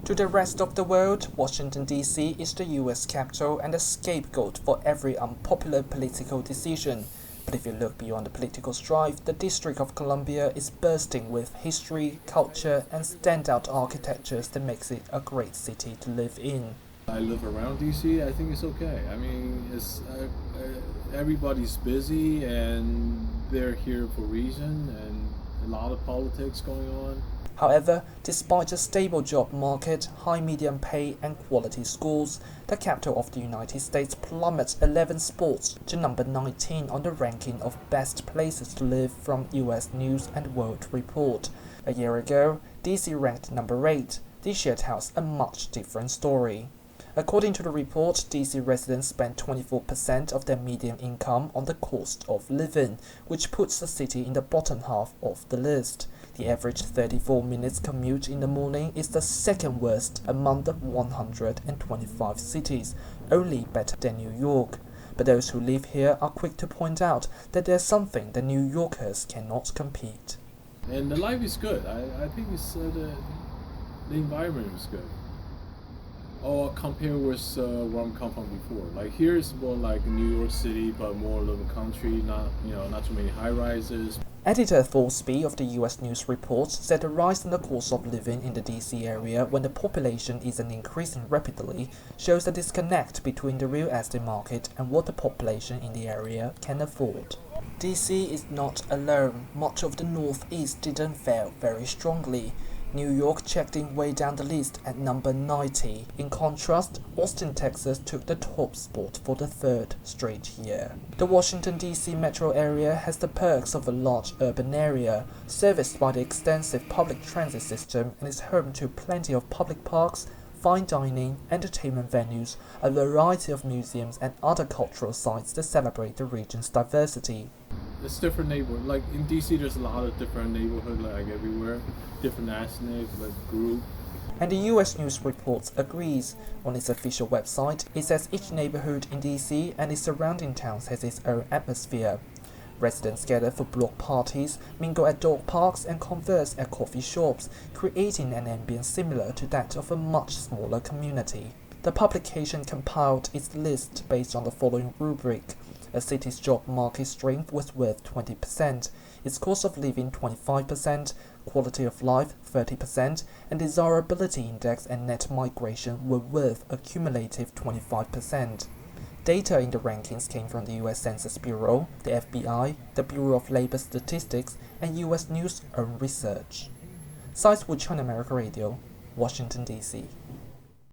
To the rest of the world, Washington, D.C. is the U.S. capital and a scapegoat for every unpopular political decision. But if you look beyond the political strife, the District of Columbia is bursting with history, culture, and standout architectures that makes it a great city to live in. I live around DC. I think it's okay. I mean, it's everybody's busy and they're here for a reason, and a lot of politics going on. However, despite a stable job market, high median pay, and quality schools, the capital of the United States plummets 11 spots to number 19 on the ranking of best places to live from US News and World Report. A year ago, DC ranked number 8. This year tells a much different story. According to the report, DC residents spend 24% of their median income on the cost of living, which puts the city in the bottom half of the list. The average 34 minutes commute in the morning is the second worst among the 125 cities, only better than New York. But those who live here are quick to point out that there's something the New Yorkers cannot compete. And the life is good. I think it's the environment is good. Or compare with where I'm come from before. Like here is more like New York City, but more little country. Not too many high rises. Editor Thorsby of the US News Report said the rise in the cost of living in the DC area when the population isn't increasing rapidly shows a disconnect between the real estate market and what the population in the area can afford. DC is not alone. Much of the Northeast didn't fare very strongly. New York checked in way down the list at number 90. In contrast, Austin, Texas took the top spot for the third straight year. The Washington, D.C. metro area has the perks of a large urban area, serviced by the extensive public transit system, and is home to plenty of public parks, fine dining, entertainment venues, a variety of museums, and other cultural sites that celebrate the region's diversity. It's different neighborhood. Like in DC, there's a lot of different neighborhoods, like everywhere, different ethnic group. And the US News Report agrees. On its official website, it says each neighborhood in DC and its surrounding towns has its own atmosphere. Residents gather for block parties, mingle at dog parks, and converse at coffee shops, creating an ambience similar to that of a much smaller community. The publication compiled its list based on the following rubric. A city's job market strength was worth 20%, its cost of living 25%, quality of life 30%, and desirability index and net migration were worth a cumulative 25%. Data in the rankings came from the US Census Bureau, the FBI, the Bureau of Labor Statistics, and US News' own research. Sites with China America Radio, Washington, D.C.